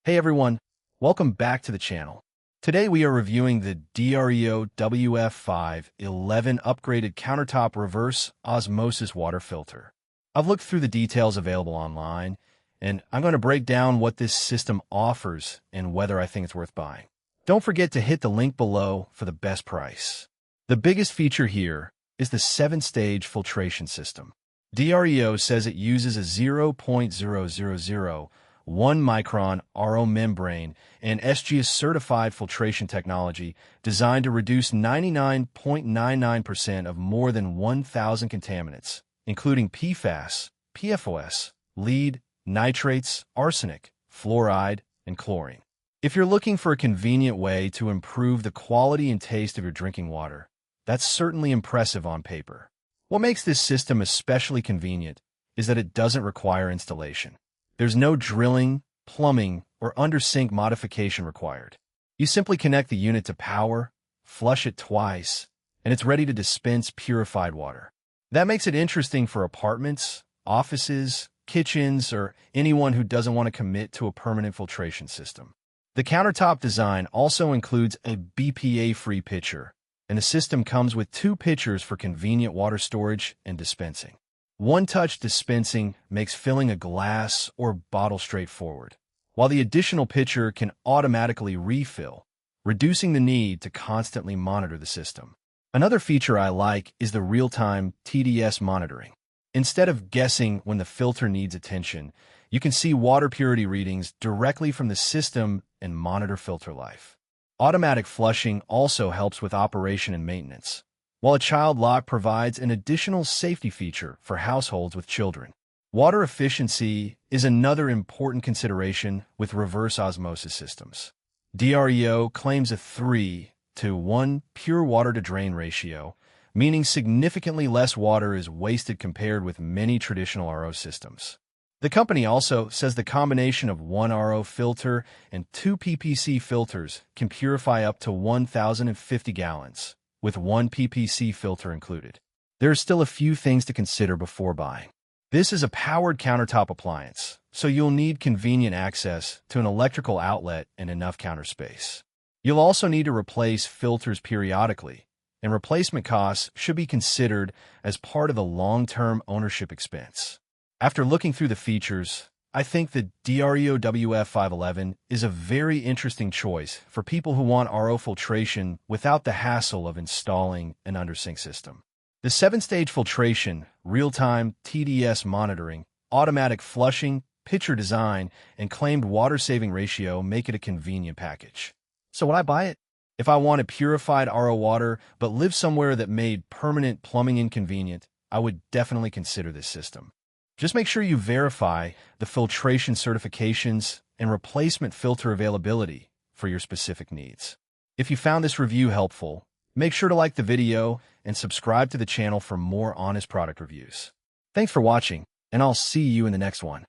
Hey everyone, welcome back to the channel. Today we are reviewing the DREO WF511 upgraded countertop reverse osmosis water filter. I've looked through the details available online, and I'm going to break down what this system offers and whether I think it's worth buying. Don't forget to hit the link below for the best price. The biggest feature here is the 7-stage filtration system. DREO says it uses a 0.0001 micron RO membrane and SGS-certified filtration technology designed to reduce 99.99% of more than 1,000 contaminants, including PFAS, PFOS, lead, nitrates, arsenic, fluoride, and chlorine. If you're looking for a convenient way to improve the quality and taste of your drinking water, that's certainly impressive on paper. What makes this system especially convenient is that it doesn't require installation. There's no drilling, plumbing, or under-sink modification required. You simply connect the unit to power, flush it twice, and it's ready to dispense purified water. That makes it interesting for apartments, offices, kitchens, or anyone who doesn't want to commit to a permanent filtration system. The countertop design also includes a BPA-free pitcher, and the system comes with 2 pitchers for convenient water storage and dispensing. One-touch dispensing makes filling a glass or bottle straightforward, while the additional pitcher can automatically refill, reducing the need to constantly monitor the system. Another feature I like is the real-time TDS monitoring. Instead of guessing when the filter needs attention, you can see water purity readings directly from the system and monitor filter life. Automatic flushing also helps with operation and maintenance, while a child lock provides an additional safety feature for households with children. Water efficiency is another important consideration with reverse osmosis systems. DREO claims a 3:1 pure water-to-drain ratio, meaning significantly less water is wasted compared with many traditional RO systems. The company also says the combination of 1 RO filter and 2 PPC filters can purify up to 1,050 gallons, with 1 PPC filter included. There are still a few things to consider before buying. This is a powered countertop appliance, so you'll need convenient access to an electrical outlet and enough counter space. You'll also need to replace filters periodically, and replacement costs should be considered as part of the long-term ownership expense. After looking through the features, I think the DREO WF511 is a very interesting choice for people who want RO filtration without the hassle of installing an under-sink system. The 7-stage filtration, real-time TDS monitoring, automatic flushing, pitcher design, and claimed water-saving ratio make it a convenient package. So would I buy it? If I wanted purified RO water but live somewhere that made permanent plumbing inconvenient, I would definitely consider this system. Just make sure you verify the filtration certifications and replacement filter availability for your specific needs. If you found this review helpful, make sure to like the video and subscribe to the channel for more honest product reviews. Thanks for watching, and I'll see you in the next one.